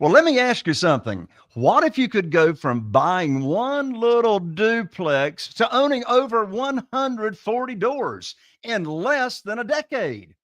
Well, let me ask you something. What if you could go from buying one little duplex to owning over 140 doors in less than a decade?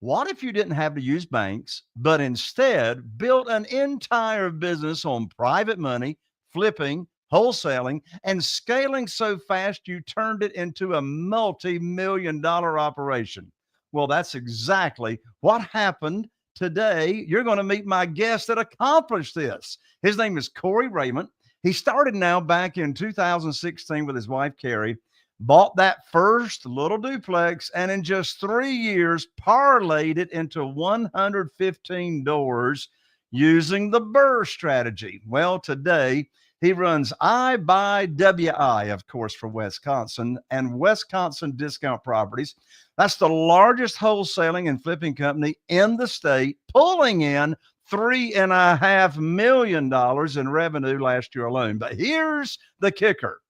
What if you didn't have to use banks, but instead built an entire business on private money, flipping, wholesaling, and scaling so fast you turned it into a multi-million dollar operation? Well, that's exactly what happened today. You're going to meet my guest that accomplished this. His name is Corey Reyment. He started now back in 2016 with his wife, Carrie, bought that first little duplex, and in just 3 years, parlayed it into 115 doors using the BRRRR strategy. Well, today, he runs I buy WI, of course, for Wisconsin and Wisconsin Discount Properties. That's the largest wholesaling and flipping company in the state, pulling in $3.5 million in revenue last year alone. But here's the kicker.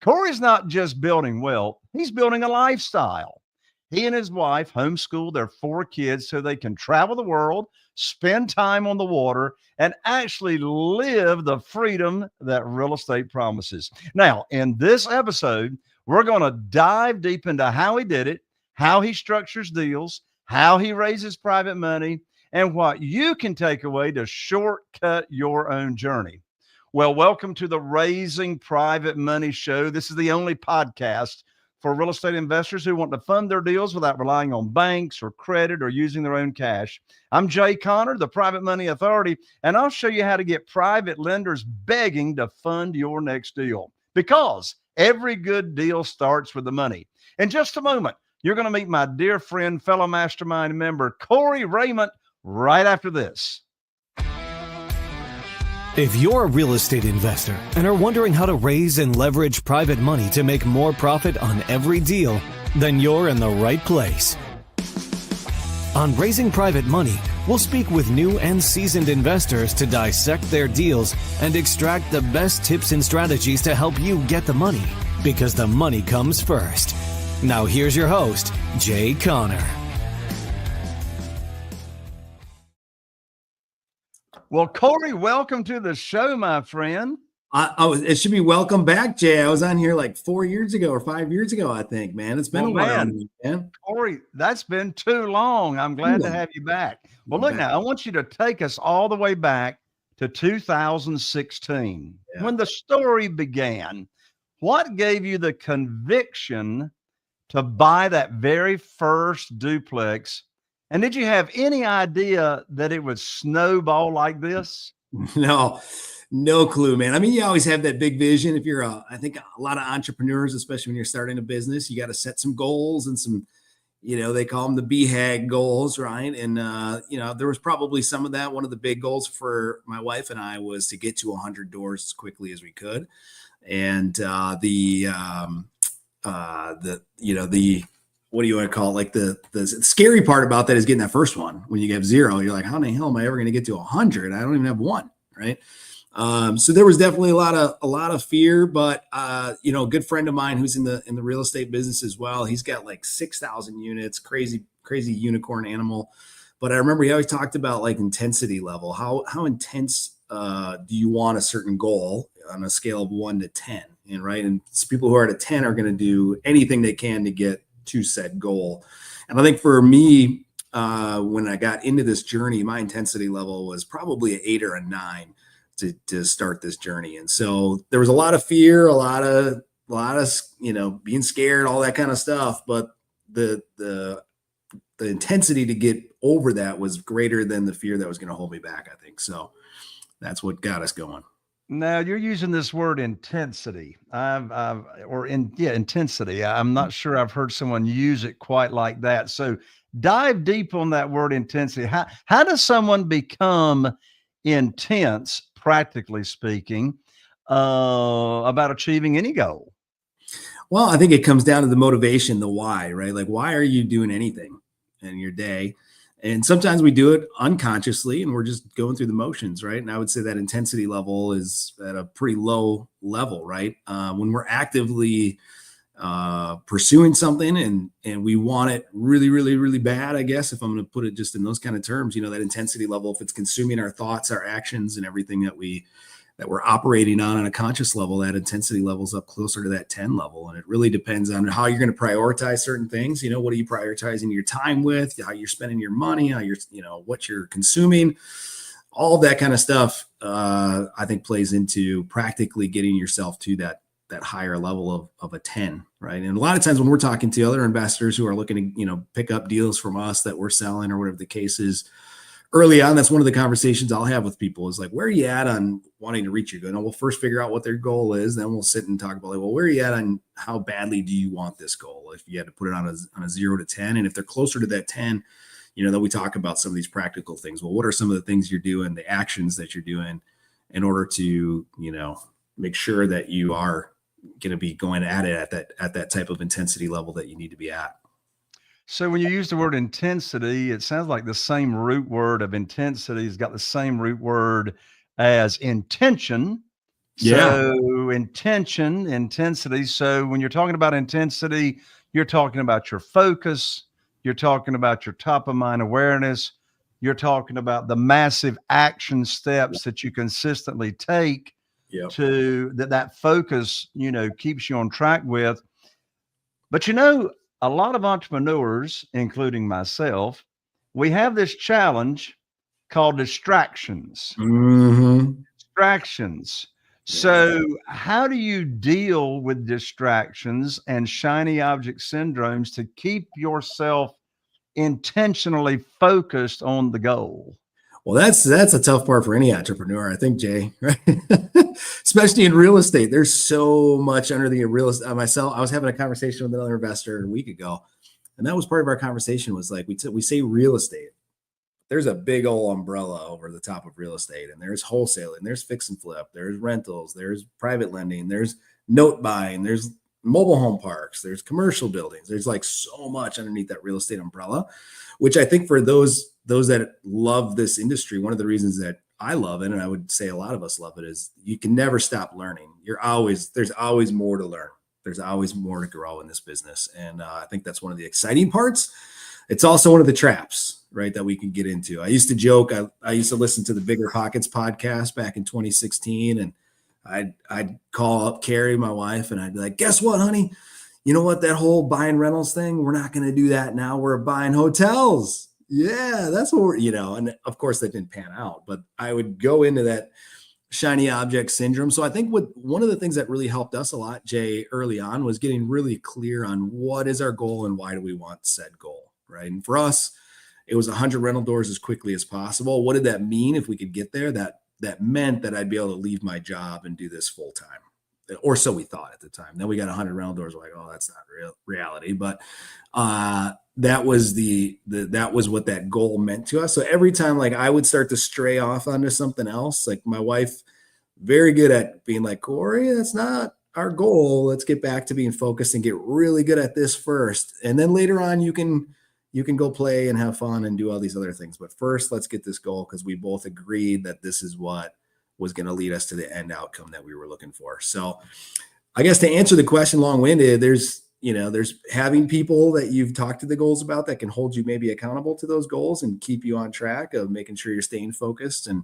Corey's not just building wealth, he's building a lifestyle. He and his wife homeschool their 4 kids so they can travel the world, spend time on the water, and actually live the freedom that real estate promises. Now, in this episode, we're going to dive deep into how he did it, how he structures deals, how he raises private money, and what you can take away to shortcut your own journey. Well, welcome to the Raising Private Money Show. This is the only podcast for real estate investors who want to fund their deals without relying on banks or credit or using their own cash. I'm Jay Conner, the Private Money Authority, and I'll show you how to get private lenders begging to fund your next deal, because every good deal starts with the money. In just a moment, you're going to meet my dear friend, fellow mastermind member, Corey Reyment, right after this. If you're a real estate investor and are wondering how to raise and leverage private money to make more profit on every deal, then you're in the right place. On Raising Private Money, we'll speak with new and seasoned investors to dissect their deals and extract the best tips and strategies to help you get the money, because the money comes first. Now here's your host, Jay Conner. Well, Corey, welcome to the show, my friend. It should be welcome back, Jay. I was on here like 4 years ago or 5 years ago, I think, man. It's been a while. Man. Corey, that's been too long. I'm glad to have you back. Well, look now, I want you to take us all the way back to 2016, when the story began. What gave you the conviction to buy that very first duplex? And did you have any idea that it would snowball like this? No clue, man. I mean, you always have that big vision. If you're I think a lot of entrepreneurs, especially when you're starting a business, you got to set some goals and some, they call them the BHAG goals, right? And, there was probably some of that. One of the big goals for my wife and I was to get to 100 doors as quickly as we could. And what do you want to call it? Like the scary part about that is getting that first one. When you get 0, you're like, how in the hell am I ever going to get to 100? I don't even have 1, right? So there was definitely a lot of fear, but a good friend of mine who's in the real estate business as well. He's got like 6,000 units, crazy unicorn animal. But I remember he always talked about like intensity level. How intense do you want a certain goal on a scale of 1 to 10? And people who are at a 10 are going to do anything they can to get to said goal. And I think for me, when I got into this journey, my intensity level was probably an 8 or a 9 to start this journey. And so there was a lot of fear, a lot of being scared, all that kind of stuff. But the intensity to get over that was greater than the fear that was going to hold me back, I think. So that's what got us going. Now you're using this word intensity. Intensity. I'm not sure I've heard someone use it quite like that. So dive deep on that word intensity. How does someone become intense, practically speaking, about achieving any goal? Well, I think it comes down to the motivation, the why, right? Like, why are you doing anything in your day? And sometimes we do it unconsciously and we're just going through the motions, right? And I would say that intensity level is at a pretty low level, right? When we're actively pursuing something and we want it really, really, really bad, I guess, if I'm going to put it just in those kind of terms, that intensity level, if it's consuming our thoughts, our actions, and everything that we're operating on a conscious level, that intensity level's up closer to that 10 level. And it really depends on how you're going to prioritize certain things. What are you prioritizing your time with, how you're spending your money, how you're, what you're consuming, all of that kind of stuff, I think plays into practically getting yourself to that higher level of a 10, right? And a lot of times when we're talking to other investors who are looking to, pick up deals from us that we're selling or whatever the case is, early on, that's one of the conversations I'll have with people is like, where are you at on wanting to reach your goal? And we'll first figure out what their goal is. Then we'll sit and talk about like, well, where are you at on how badly do you want this goal? If you had to put it on a 0 to 10, and if they're closer to that 10, then we talk about some of these practical things. Well, what are some of the things you're doing, the actions that you're doing in order to, make sure that you are going to be going at it at that type of intensity level that you need to be at. So when you use the word intensity, it sounds like the same root word of intensity has got the same root word as intention. Yeah. So intention, intensity. So when you're talking about intensity, you're talking about your focus. You're talking about your top of mind awareness. You're talking about the massive action steps that you consistently take to that focus, keeps you on track with. But a lot of entrepreneurs, including myself, we have this challenge called distractions. Mm-hmm. Distractions. So how do you deal with distractions and shiny object syndromes to keep yourself intentionally focused on the goal? Well, that's a tough part for any entrepreneur, I think, Jay, right? Especially in real estate. There's so much under the real estate. I was having a conversation with another investor a week ago, and that was part of our conversation was like, we say real estate. There's a big old umbrella over the top of real estate, and there's wholesaling, there's fix and flip, there's rentals, there's private lending, there's note buying, there's mobile home parks, there's commercial buildings. There's like so much underneath that real estate umbrella, which I think for those that love this industry, one of the reasons that I love it, and I would say a lot of us love it, is you can never stop learning. There's always more to learn. There's always more to grow in this business. And I think that's one of the exciting parts. It's also one of the traps, right, that we can get into. I used to joke, I used to listen to the Bigger Pockets podcast back in 2016, and I'd call up Carrie, my wife, and I'd be like, guess what, honey? You know what, that whole buying rentals thing, we're not going to do that now. We're buying hotels. Yeah, that's what we're, and of course that didn't pan out, but I would go into that shiny object syndrome. So I think one of the things that really helped us a lot, Jay, early on was getting really clear on what is our goal and why do we want said goal, right? And for us, it was 100 rental doors as quickly as possible. What did that mean if we could get there? That meant that I'd be able to leave my job and do this full time. Or so we thought at the time. Then we got 100 rental doors. We're like, oh, that's not reality. But that was that was what that goal meant to us. So every time, like, I would start to stray off onto something else. Like my wife, very good at being like, Corey, that's not our goal. Let's get back to being focused and get really good at this first. And then later on, you can go play and have fun and do all these other things. But first, let's get this goal because we both agreed that this is what was going to lead us to the end outcome that we were looking for. So I guess to answer the question long-winded, there's having people that you've talked to the goals about that can hold you maybe accountable to those goals and keep you on track of making sure you're staying focused and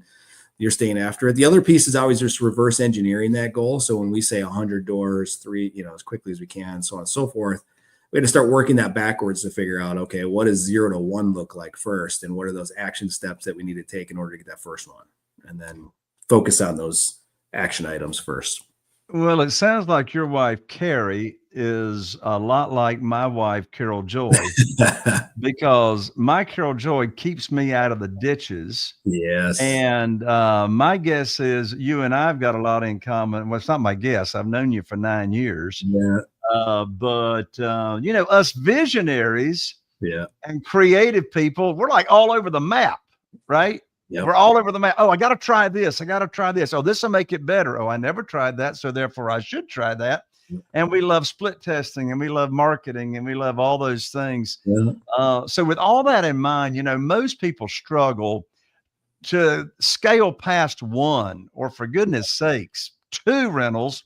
you're staying after it. The other piece is always just reverse engineering that goal. So when we say 100 doors, 3, as quickly as we can, so on and so forth, we had to start working that backwards to figure out, okay, what does 0 to 1 look like first? And what are those action steps that we need to take in order to get that first one? And then focus on those action items first. Well, it sounds like your wife, Carrie, is a lot like my wife, Carol Joy, because my Carol Joy keeps me out of the ditches. Yes. And my guess is you and I've got a lot in common. Well, it's not my guess. I've known you for 9 years. Yeah. But us visionaries and creative people, we're like all over the map, right? Yep. We're all over the map. Oh, I got to try this. I got to try this. Oh, this will make it better. Oh, I never tried that. So therefore I should try that. Yep. And we love split testing and we love marketing and we love all those things. Yeah. So with all that in mind, most people struggle to scale past 1 or, for goodness sakes, 2 rentals.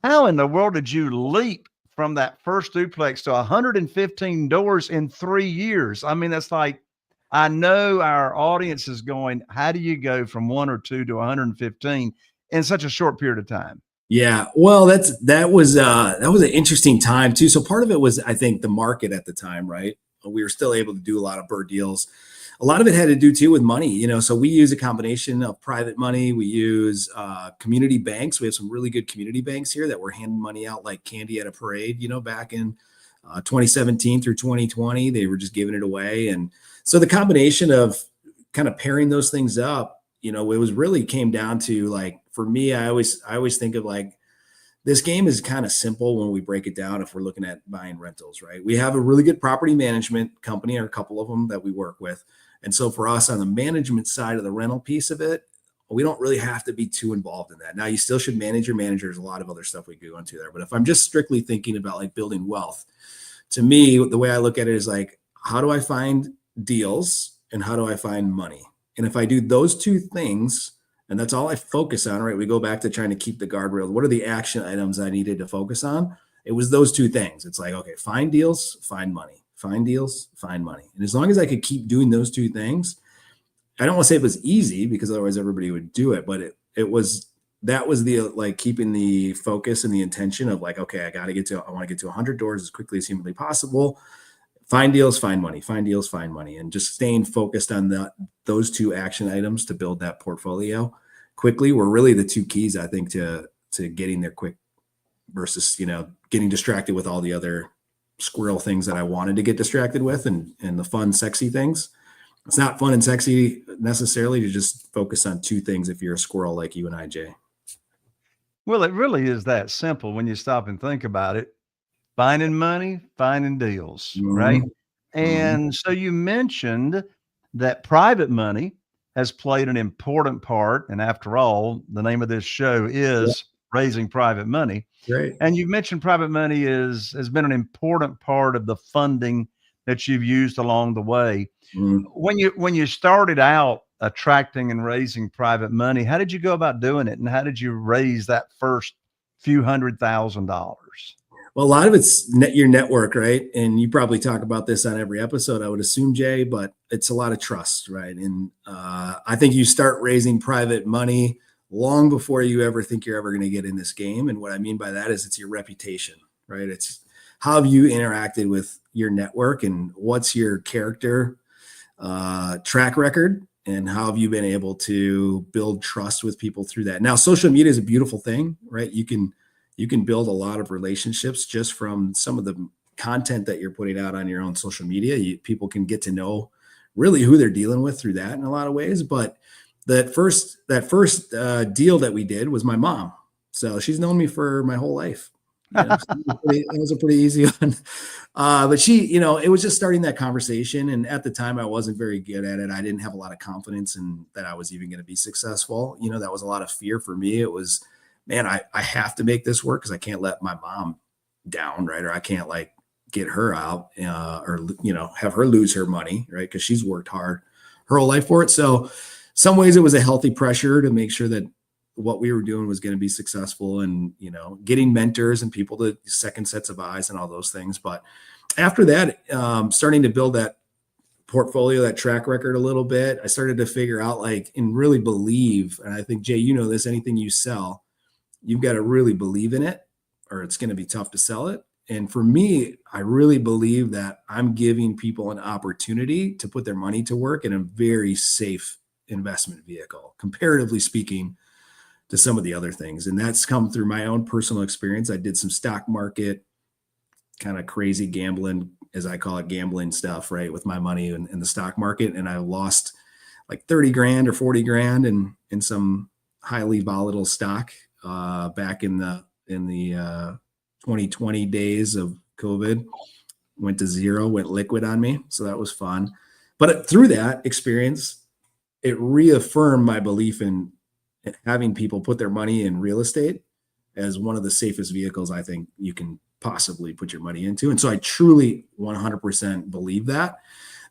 How in the world did you leap from that first duplex to 115 doors in 3 years. I mean, that's like, I know our audience is going, how do you go from 1 or 2 to 115 in such a short period of time? Yeah, well, that was an interesting time too. So part of it was, I think, the market at the time, right? We were still able to do a lot of BRRRR deals. A lot of it had to do too with money, So we use a combination of private money. We use community banks. We have some really good community banks here that were handing money out like candy at a parade, back in 2017 through 2020. They were just giving it away, and so the combination of kind of pairing those things up, it was really came down to, like, for me, I always think of, like, this game is kind of simple when we break it down. If we're looking at buying rentals, right? We have a really good property management company, or a couple of them that we work with. And so for us on the management side of the rental piece of it, we don't really have to be too involved in that. Now, you still should manage your managers, a lot of other stuff we go into there. But if I'm just strictly thinking about, like, building wealth, to me, the way I look at it is, like, how do I find deals and how do I find money? And if I do those two things, and that's all I focus on, right? We go back to trying to keep the guardrails. What are the action items I needed to focus on? It was those two things. It's like, okay, find deals, find money, find deals, find money. And as long as I could keep doing those two things, I don't want to say it was easy, because otherwise everybody would do it, but that was the, like, keeping the focus and the intention of, like, okay, I want to get to 100 doors as quickly as humanly possible. Find deals, find money, find deals, find money, and just staying focused on those two action items to build that portfolio quickly were really the two keys, I think, to getting there quick versus, getting distracted with all the other squirrel things that I wanted to get distracted with, and the fun, sexy things. It's not fun and sexy necessarily to just focus on two things if you're a squirrel like you and I, Jay. Well, it really is that simple when you stop and think about it. Finding money, finding deals, right? Mm-hmm. And so you mentioned that private money has played an important part. And after all, the name of this show is Raising Private Money. Great. And you've mentioned private money has been an important part of the funding that you've used along the way. Mm-hmm. When you started out attracting and raising private money, how did you go about doing it? And how did you raise that first few $100,000? Well, a lot of it's your network, right? And you probably talk about this on every episode, I would assume, Jay, but it's a lot of trust, right? And I think you start raising private money long before you ever think you're ever going to get in this game. And what I mean by that is it's your reputation, right? It's how have you interacted with your network, and what's your character track record, and how have you been able to build trust with people through that? Now, social media is a beautiful thing, right? You can build a lot of relationships just from some of the content that you're putting out on your own social media. People can get to know really who they're dealing with through that in a lot of ways. But that first deal that we did was my mom. So she's known me for my whole life. So it was a pretty easy one. But she, it was just starting that conversation. And at the time I wasn't very good at it. I didn't have a lot of confidence in that I was even going to be successful. That was a lot of fear for me. It was, man, I have to make this work because I can't let my mom down, right? Or I can't, like, get her out or, have her lose her money, right? Because she's worked hard her whole life for it. So some ways it was a healthy pressure to make sure that what we were doing was going to be successful, and, getting mentors and people to second sets of eyes and all those things. But after that, starting to build that portfolio, that track record a little bit, I started to figure out, like, and really believe, and I think, Jay, this, anything you sell, you've got to really believe in it, or it's going to be tough to sell it. And for me, I really believe that I'm giving people an opportunity to put their money to work in a very safe investment vehicle, comparatively speaking, to some of the other things. And that's come through my own personal experience. I did some stock market, kind of crazy gambling, as I call it, gambling stuff, right, with my money in the stock market. And I lost like 30 grand or 40 grand in some highly volatile stock back in the 2020 days of COVID. Went to zero, went liquid on me. So that was fun. But through that experience, it reaffirmed my belief in having people put their money in real estate as one of the safest vehicles I think you can possibly put your money into. And so I truly 100% believe that.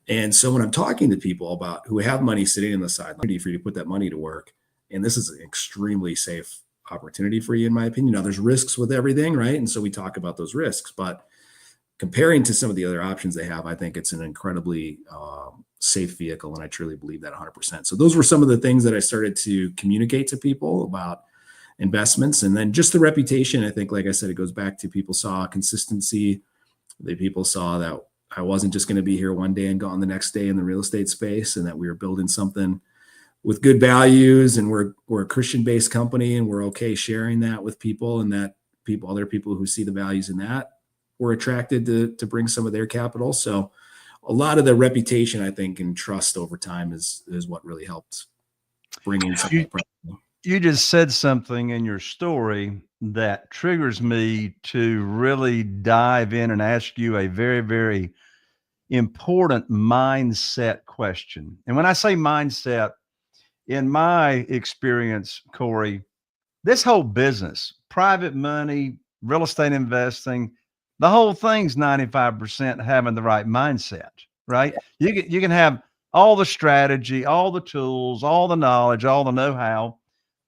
And so when I'm talking to people about who have money sitting on the sideline for you to put that money to work, and this is an extremely safe opportunity for you, in my opinion. Now, there's risks with everything, right? And so we talk about those risks, but comparing to some of the other options they have, I think it's an incredibly safe vehicle, and I truly believe that 100%. So those were some of the things that I started to communicate to people about investments. And then just the reputation, I think, like I said, it goes back to people saw consistency. People saw that I wasn't just going to be here one day and gone the next day in the real estate space, and that we were building something with good values, and we're a Christian-based company, and we're okay sharing that with people, and that other people who see the values in that were attracted to bring some of their capital. So a lot of the reputation, I think, and trust over time is what really helped bring in something. You just said something in your story that triggers me to really dive in and ask you a very, very important mindset question. And when I say mindset, in my experience, Corey, this whole business, private money, real estate investing, the whole thing's 95% having the right mindset, right? You can have all the strategy, all the tools, all the knowledge, all the know-how,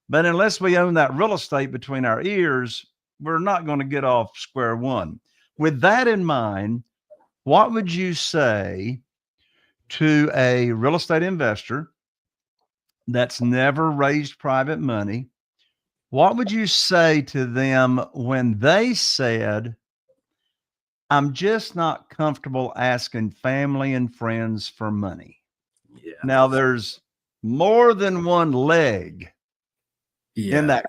but unless we own that real estate between our ears, we're not going to get off square one. With that in mind, what would you say to a real estate investor that's never raised private money? What would you say to them when they said, I'm just not comfortable asking family and friends for money? Yeah. Now, there's more than one leg in that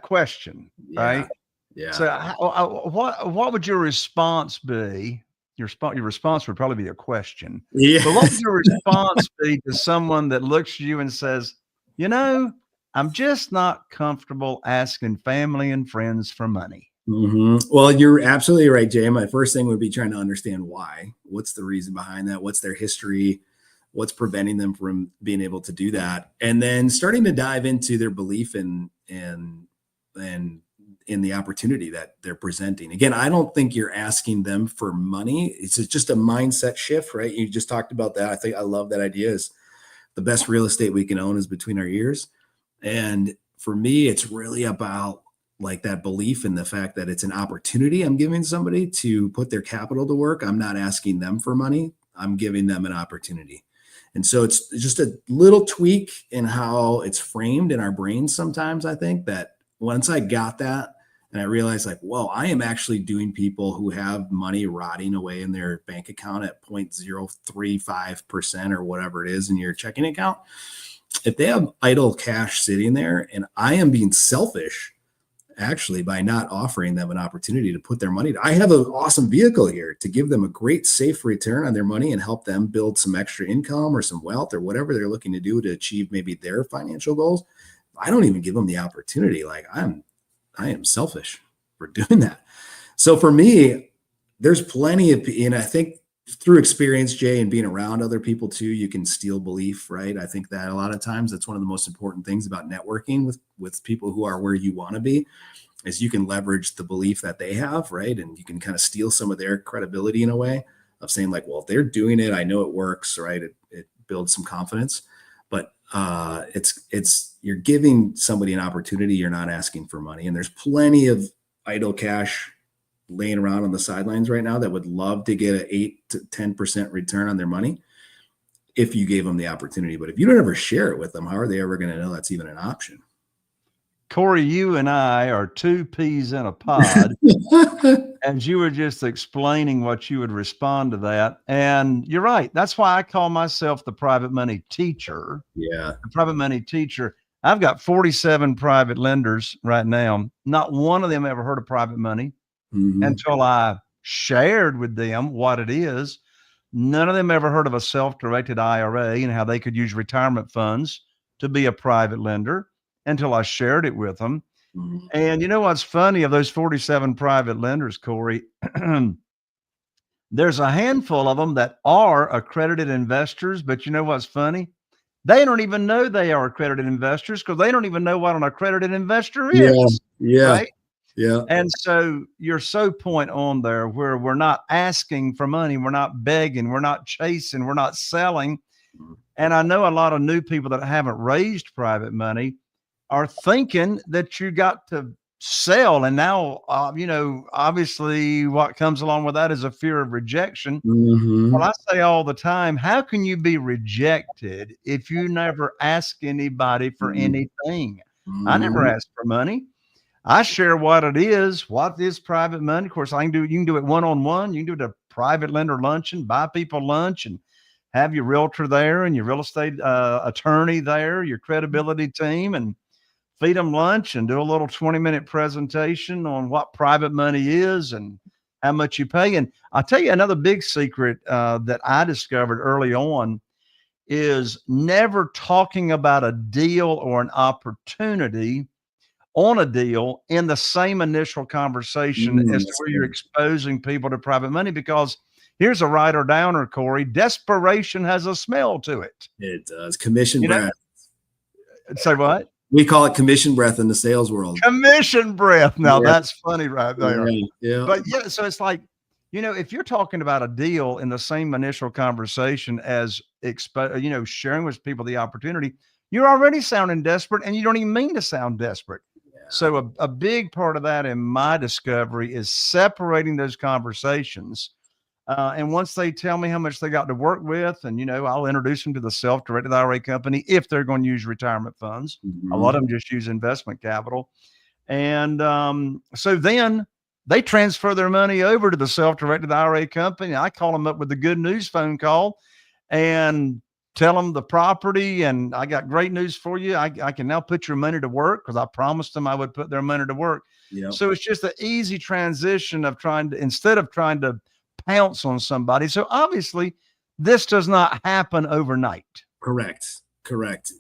question, right? Yeah. So what would your response be? Your response would probably be a question. Yeah. But what would your response be to someone that looks at you and says, I'm just not comfortable asking family and friends for money? Mm-hmm. Well, you're absolutely right, Jay. My first thing would be trying to understand why. What's the reason behind that? What's their history? What's preventing them from being able to do that? And then starting to dive into their belief in the opportunity that they're presenting. Again, I don't think you're asking them for money. It's just a mindset shift, right? You just talked about that. I love that idea. Is the best real estate we can own is between our ears. And for me, it's really about like that belief in the fact that it's an opportunity I'm giving somebody to put their capital to work. I'm not asking them for money. I'm giving them an opportunity. And so it's just a little tweak in how it's framed in our brains sometimes. I think that once I got that and I realized like, whoa, I am actually doing people who have money rotting away in their bank account at 0.035% or whatever it is in your checking account. If they have idle cash sitting there, and I am being selfish actually by not offering them an opportunity to put their money, I have an awesome vehicle here to give them a great safe return on their money and help them build some extra income or some wealth or whatever they're looking to do to achieve maybe their financial goals. I don't even give them the opportunity. Like I am selfish for doing that. So for me, there's plenty of, and I think through experience, Jay, and being around other people too, you can steal belief, right? I think that a lot of times that's one of the most important things about networking with people who are where you want to be, is you can leverage the belief that they have, right? And you can kind of steal some of their credibility in a way of saying like, well, if they're doing it, I know it works, right? It builds some confidence, but it's you're giving somebody an opportunity. You're not asking for money. And there's plenty of idle cash laying around on the sidelines right now that would love to get an 8 to 10% return on their money if you gave them the opportunity. But if you don't ever share it with them, how are they ever going to know that's even an option? Corey, you and I are two peas in a pod. As you were just explaining what you would respond to that. And you're right. That's why I call myself the private money teacher. Yeah. The private money teacher. I've got 47 private lenders right now. Not one of them ever heard of private money until I shared with them what it is. None of them ever heard of a self-directed IRA and how they could use retirement funds to be a private lender until I shared it with them. And you know what's funny, of those 47 private lenders, Corey, there's a handful of them that are accredited investors, but you know what's funny? They don't even know they are accredited investors because they don't even know what an accredited investor is. Yeah. Right? Yeah. And so you're so point on there where we're not asking for money. We're not begging. We're not chasing. We're not selling. And I know a lot of new people that haven't raised private money are thinking that you got to sell. And now, obviously what comes along with that is a fear of rejection. Mm-hmm. Well, I say all the time, how can you be rejected if you never ask anybody for anything? I never ask for money. I share what is private money. Of course, you can do it one-on-one. You can do it at a private lender luncheon, buy people lunch and have your realtor there and your real estate attorney there, your credibility team, and feed them lunch and do a little 20-minute presentation on what private money is and how much you pay. And I'll tell you another big secret that I discovered early on is never talking about a deal or an opportunity on a deal in the same initial conversation as to where you're exposing people to private money, because here's a writer downer, Corey. Desperation has a smell to it. It does. Commission breath. Say what? We call it commission breath in the sales world. Commission breath. Now that's funny right there. Yeah. But yeah, so it's like, if you're talking about a deal in the same initial conversation as sharing with people the opportunity, you're already sounding desperate and you don't even mean to sound desperate. Yeah. So a big part of that in my discovery is separating those conversations. And once they tell me how much they got to work with, and, I'll introduce them to the self-directed IRA company if they're going to use retirement funds. A lot of them just use investment capital. And so then they transfer their money over to the self-directed IRA company. I call them up with the good news phone call and tell them the property, and I got great news for you. I can now put your money to work because I promised them I would put their money to work. Yep. So it's just an easy transition of instead of trying to pounce on somebody. So obviously this does not happen overnight. Correct.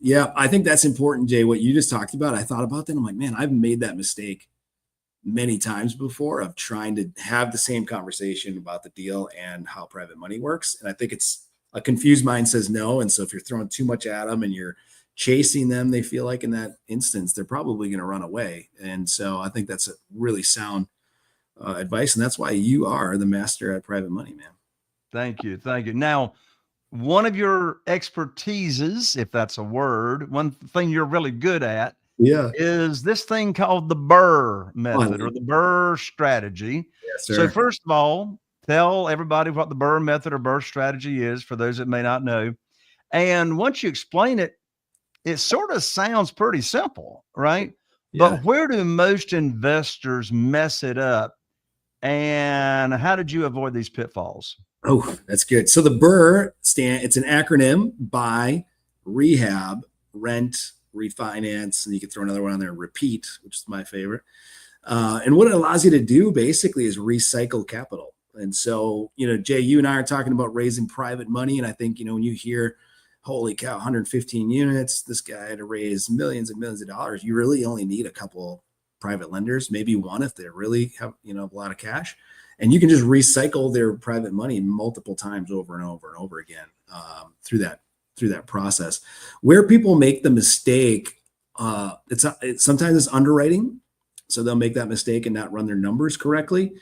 Yeah. I think that's important, Jay. What you just talked about, I thought about that. I'm like, man, I've made that mistake many times before of trying to have the same conversation about the deal and how private money works. And I think it's a confused mind says no. And so if you're throwing too much at them and you're chasing them, they feel like in that instance, they're probably going to run away. And so I think that's a really sound advice. And that's why you are the master at private money, man. Thank you. Now, one of your expertises, if that's a word, one thing you're really good at is this thing called the BRRRR method or the BRRRR strategy. Yes, sir. So first of all, tell everybody what the BRRRR method or BRRRR strategy is for those that may not know. And once you explain it, it sort of sounds pretty simple, right? Yeah. But where do most investors mess it up? And how did you avoid these pitfalls? Oh, that's good. So the BRRRR it's an acronym: buy, rehab, rent, refinance, and you can throw another one on there, repeat, which is my favorite. And what it allows you to do basically is recycle capital. And so, Jay, you and I are talking about raising private money. And I think, when you hear, holy cow, 115 units, this guy had to raise millions and millions of dollars. You really only need a couple private lenders, maybe one if they really have, a lot of cash. And you can just recycle their private money multiple times over and over and over again through that process. Where people make the mistake, sometimes it's underwriting. So they'll make that mistake and not run their numbers correctly.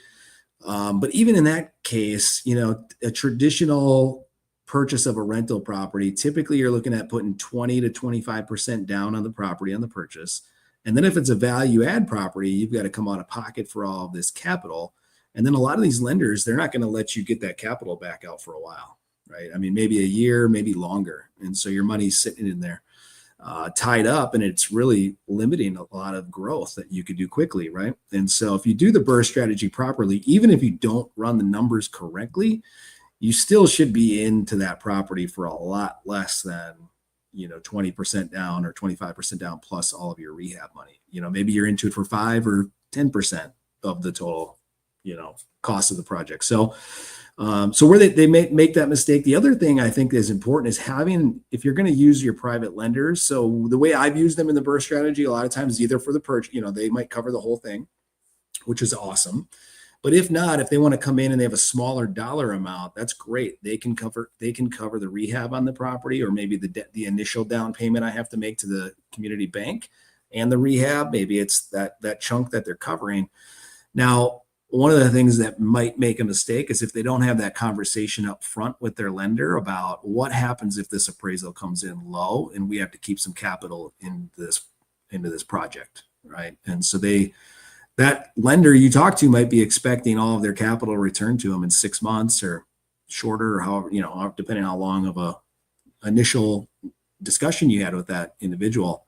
But even in that case, a traditional purchase of a rental property, typically you're looking at putting 20 to 25% down on the property on the purchase. And then if it's a value add property, you've got to come out of pocket for all of this capital. And then a lot of these lenders, they're not going to let you get that capital back out for a while, right? I mean, maybe a year, maybe longer. And so your money's sitting in there tied up, and it's really limiting a lot of growth that you could do quickly, right? And so if you do the BRRRR strategy properly, even if you don't run the numbers correctly, you still should be into that property for a lot less than 20% down or 25% down plus all of your rehab money. Maybe you're into it for 5 or 10% of the total cost of the project. So where they make that mistake. The other thing I think is important is if you're going to use your private lenders. So the way I've used them in the BRRRR strategy, a lot of times either for the purchase, they might cover the whole thing, which is awesome. But if not, if they want to come in and they have a smaller dollar amount, that's great. They can cover the rehab on the property, or maybe the initial down payment I have to make to the community bank and the rehab. Maybe it's that chunk that they're covering. Now, one of the things that might make a mistake is if they don't have that conversation up front with their lender about what happens if this appraisal comes in low and we have to keep some capital in this into this project, right? And so that lender you talk to might be expecting all of their capital returned to them in 6 months or shorter, or however, depending on how long of a initial discussion you had with that individual,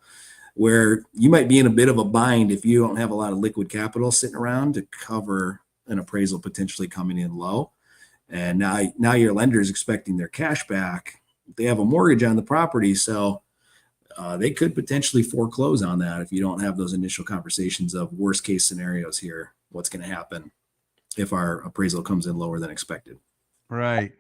where you might be in a bit of a bind if you don't have a lot of liquid capital sitting around to cover an appraisal potentially coming in low. And now your lender is expecting their cash back. They have a mortgage on the property, so they could potentially foreclose on that if you don't have those initial conversations of worst case scenarios here. What's going to happen if our appraisal comes in lower than expected? Right.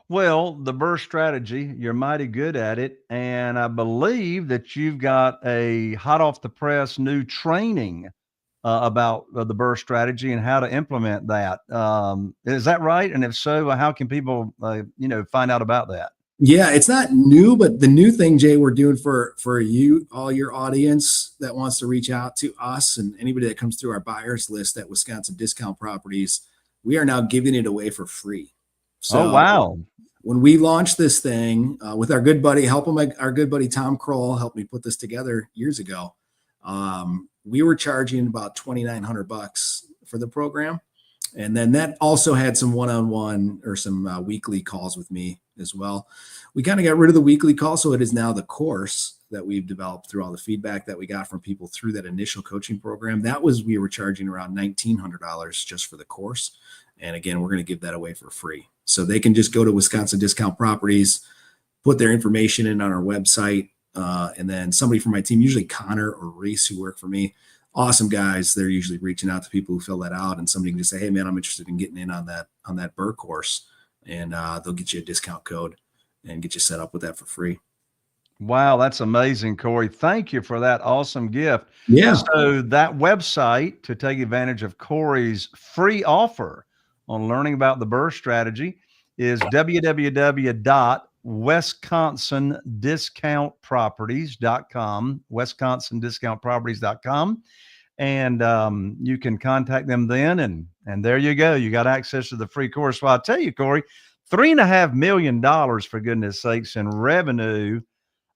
Well, the BRRRR strategy, you're mighty good at it. And I believe that you've got a hot off the press new training about the BRRRR strategy and how to implement that. Is that right? And if so, how can people, find out about that? Yeah, it's not new, but the new thing, Jay, we're doing for you, all your audience that wants to reach out to us and anybody that comes through our buyers list at Wisconsin Discount Properties, we are now giving it away for free. So, oh, wow. When we launched this thing with our good buddy, our good buddy Tom Kroll helped me put this together years ago. We were charging about $2,900 for the program. And then that also had some one-on-one or some weekly calls with me as well. We kind of got rid of the weekly call. So it is now the course that we've developed through all the feedback that we got from people through that initial coaching program. We were charging around $1,900 just for the course. And again, we're going to give that away for free. So they can just go to Wisconsin Discount Properties, put their information in on our website. And then somebody from my team, usually Connor or Reese, who work for me, awesome guys. They're usually reaching out to people who fill that out, and somebody can just say, "Hey man, I'm interested in getting in on that BRRRR course." And they'll get you a discount code and get you set up with that for free. Wow, that's amazing, Corey. Thank you for that awesome gift. Yeah. So that website to take advantage of Corey's free offer on learning about the BRRRR strategy is www.wisconsindiscountproperties.com, wisconsindiscountproperties.com. And you can contact them then. And there you go. You got access to the free course. Well, I'll tell you, Corey, $3.5 million, for goodness sakes, in revenue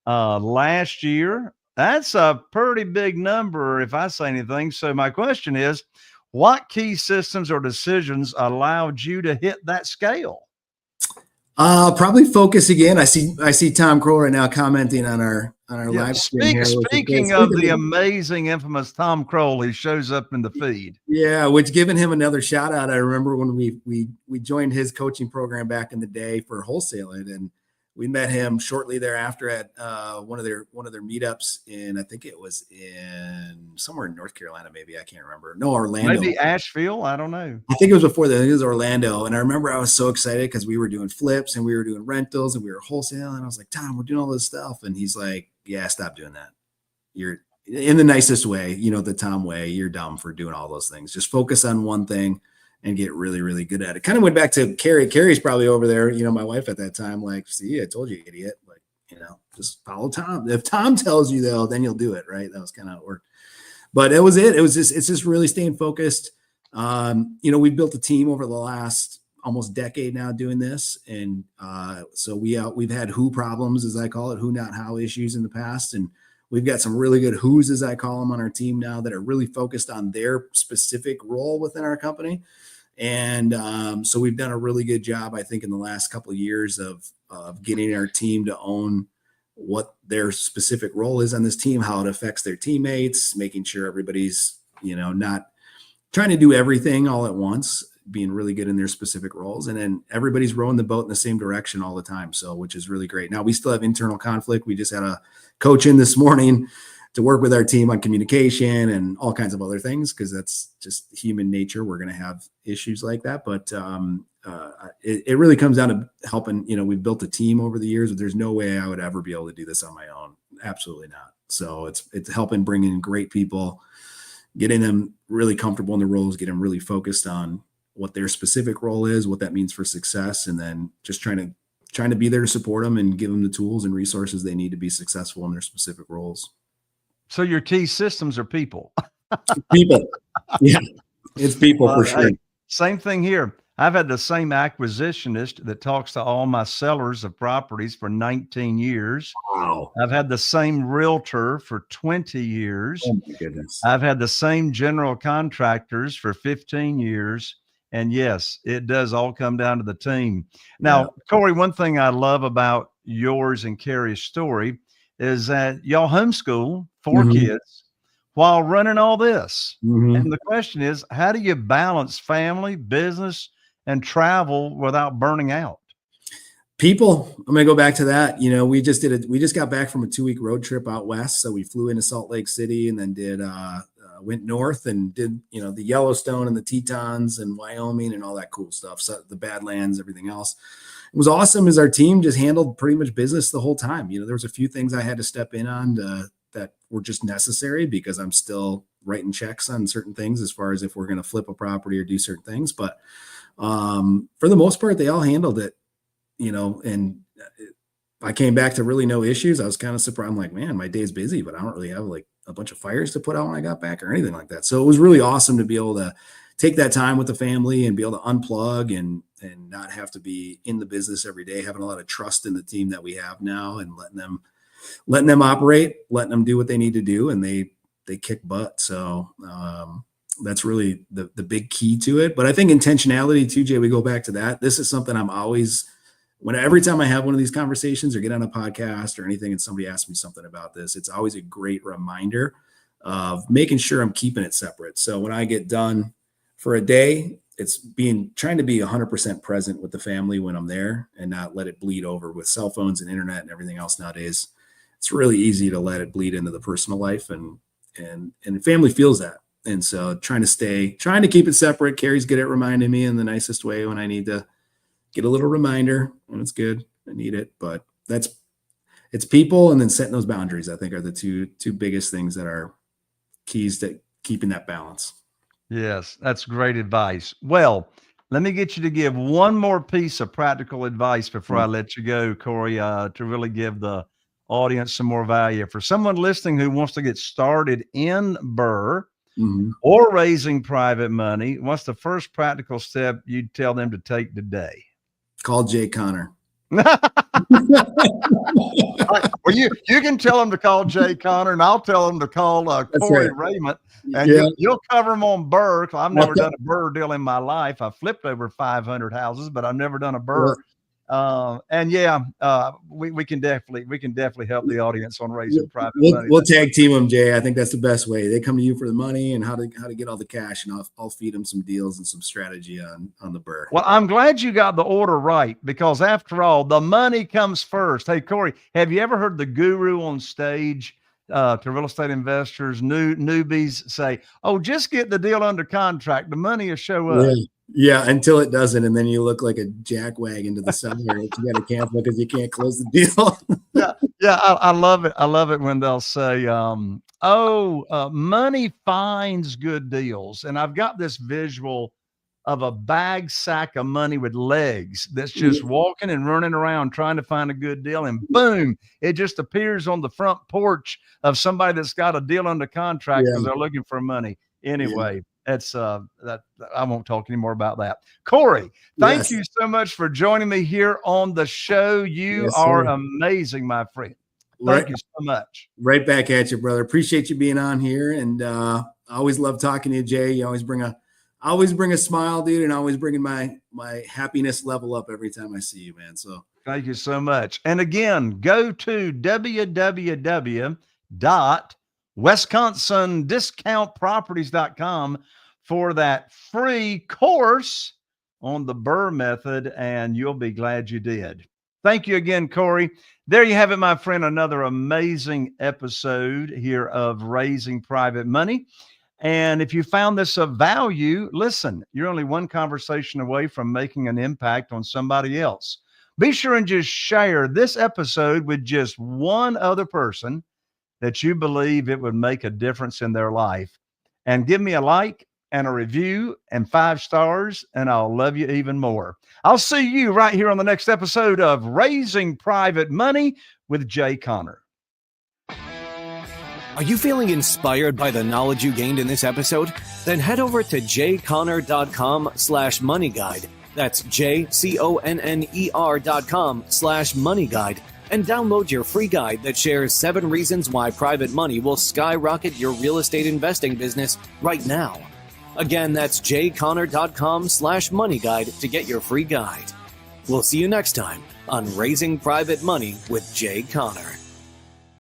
last year. That's a pretty big number if I say anything. So my question is, what key systems or decisions allowed you to hit that scale? Probably focus again. I see Tom Kroll right now commenting on our live stream here. Speaking of the amazing, infamous Tom Kroll, he shows up in the feed. Yeah, which, giving him another shout out. I remember when we joined his coaching program back in the day for wholesaling, and we met him shortly thereafter at one of their meetups in, I think it was in somewhere in North Carolina, maybe, I can't remember. No, Orlando. Maybe Asheville. I don't know. I think it was before that. It was Orlando. And I remember I was so excited because we were doing flips and we were doing rentals and we were wholesaling. And I was like, Tom, we're doing all this stuff. And he's like, yeah, stop doing that. You're, in the nicest way, the Tom way, you're dumb for doing all those things. Just focus on one thing and get really, really good at it. Kind of went back to Carrie. Carrie's probably over there, my wife at that time, like, see, I told you, idiot. Like, just follow Tom. If Tom tells you though, then you'll do it, right? That was kind of how it worked. But it was it's just really staying focused. We built a team over the last almost decade now doing this. And so we've had who problems, as I call it, who, not how issues in the past. And we've got some really good who's, as I call them, on our team now that are really focused on their specific role within our company. And so we've done a really good job, I think, in the last couple of years of getting our team to own what their specific role is on this team, how it affects their teammates, making sure everybody's, not trying to do everything all at once, being really good in their specific roles. And then everybody's rowing the boat in the same direction all the time. So, which is really great. Now we still have internal conflict. We just had a coach in this morning to work with our team on communication and all kinds of other things, because that's just human nature. We're going to have issues like that. But it really comes down to helping. We've built a team over the years, but there's no way I would ever be able to do this on my own. Absolutely not. So it's helping bring in great people, getting them really comfortable in the roles, get them really focused on what their specific role is, what that means for success, and then just trying to be there to support them and give them the tools and resources they need to be successful in their specific roles. So your key systems are people. People. Yeah, it's people for sure. Same thing here. I've had the same acquisitionist that talks to all my sellers of properties for 19 years. Wow. I've had the same realtor for 20 years. Oh my goodness. I've had the same general contractors for 15 years. And yes, it does all come down to the team. Now, Corey, one thing I love about yours and Carrie's story is that y'all homeschool 4 kids while running all this. And the question is, how do you balance family, business, and travel without burning out? People, I'm going to go back to that. We just got back from a 2-week road trip out west. So we flew into Salt Lake City and then went north and did, the Yellowstone and the Tetons and Wyoming and all that cool stuff. So the Badlands, everything else. It was awesome as our team just handled pretty much business the whole time. There was a few things I had to step in on that were just necessary because I'm still writing checks on certain things as far as if we're going to flip a property or do certain things. But for the most part, they all handled it, and I came back to really no issues. I was kind of surprised. I'm like, man, my day's busy, but I don't really have like a bunch of fires to put out when I got back or anything like that. So it was really awesome to be able to take that time with the family and be able to unplug and not have to be in the business every day, having a lot of trust in the team that we have now and letting them operate, letting them do what they need to do. And they kick butt. So that's really the big key to it. But I think intentionality too, Jay, we go back to that. This is something I'm always, every time I have one of these conversations or get on a podcast or anything, and somebody asks me something about this, it's always a great reminder of making sure I'm keeping it separate. So when I get done for a day, it's trying to be 100% present with the family when I'm there and not let it bleed over with cell phones and internet and everything else nowadays. It's really easy to let it bleed into the personal life and family feels that. And so trying to keep it separate. Carrie's good at reminding me in the nicest way when I need to get a little reminder, and it's good. I need it, but it's people and then setting those boundaries, I think, are the two biggest things that are keys to keeping that balance. Yes, that's great advice. Well, let me get you to give one more piece of practical advice before I let you go, Corey, to really give the audience some more value. For someone listening who wants to get started in BRRRR or raising private money, what's the first practical step you'd tell them to take today? Call Jay Connor. Well, you can tell them to call Jay Connor, and I'll tell them to call Corey Reyment, and you'll cover them on BRRRR. Because I've never done a BRRRR deal in my life. I've flipped over 500 houses, but I've never done a BRRRR. We can definitely help the audience on raising private money. We'll tag team them, Jay. I think that's the best way. They come to you for the money and how to get all the cash, and I'll feed them some deals and some strategy on the BRRRR. Well, I'm glad you got the order right, because after all, the money comes first. Hey, Corey, have you ever heard the guru on stage to real estate investors, newbies say, "Oh, just get the deal under contract. The money will show up." Yeah, until it doesn't, and then you look like a jackwagon to the seller. You got to cancel because you can't close the deal. I love it. I love it when they'll say, money finds good deals. And I've got this visual of a bag sack of money with legs that's just walking and running around trying to find a good deal, and boom, it just appears on the front porch of somebody that's got a deal under contract because they're looking for money. Anyway. That's that I won't talk anymore about that. Corey, thank you so much for joining me here on the show. You are amazing, my friend. Thank you so much. Right back at you, brother. Appreciate you being on here, and I always love talking to you, Jay. You always bring a smile, dude, and always bringing my happiness level up every time I see you, man. So thank you so much. And again, go to www.wisconsindiscountproperties.com for that free course on the BRRRR method, and you'll be glad you did. Thank you again, Corey. There you have it, my friend. Another amazing episode here of Raising Private Money. And if you found this of value, listen, you're only one conversation away from making an impact on somebody else. Be sure and just share this episode with just one other person that you believe it would make a difference in their life. And give me a like and a review and 5 stars, and I'll love you even more. I'll see you right here on the next episode of Raising Private Money with Jay Connor. Are you feeling inspired by the knowledge you gained in this episode? Then head over to jayconnor.com/money guide That's JCONNER.com/money guide and download your free guide that shares 7 reasons why private money will skyrocket your real estate investing business right now. Again, that's jconnor.com/money guide to get your free guide. We'll see you next time on Raising Private Money with Jay Connor.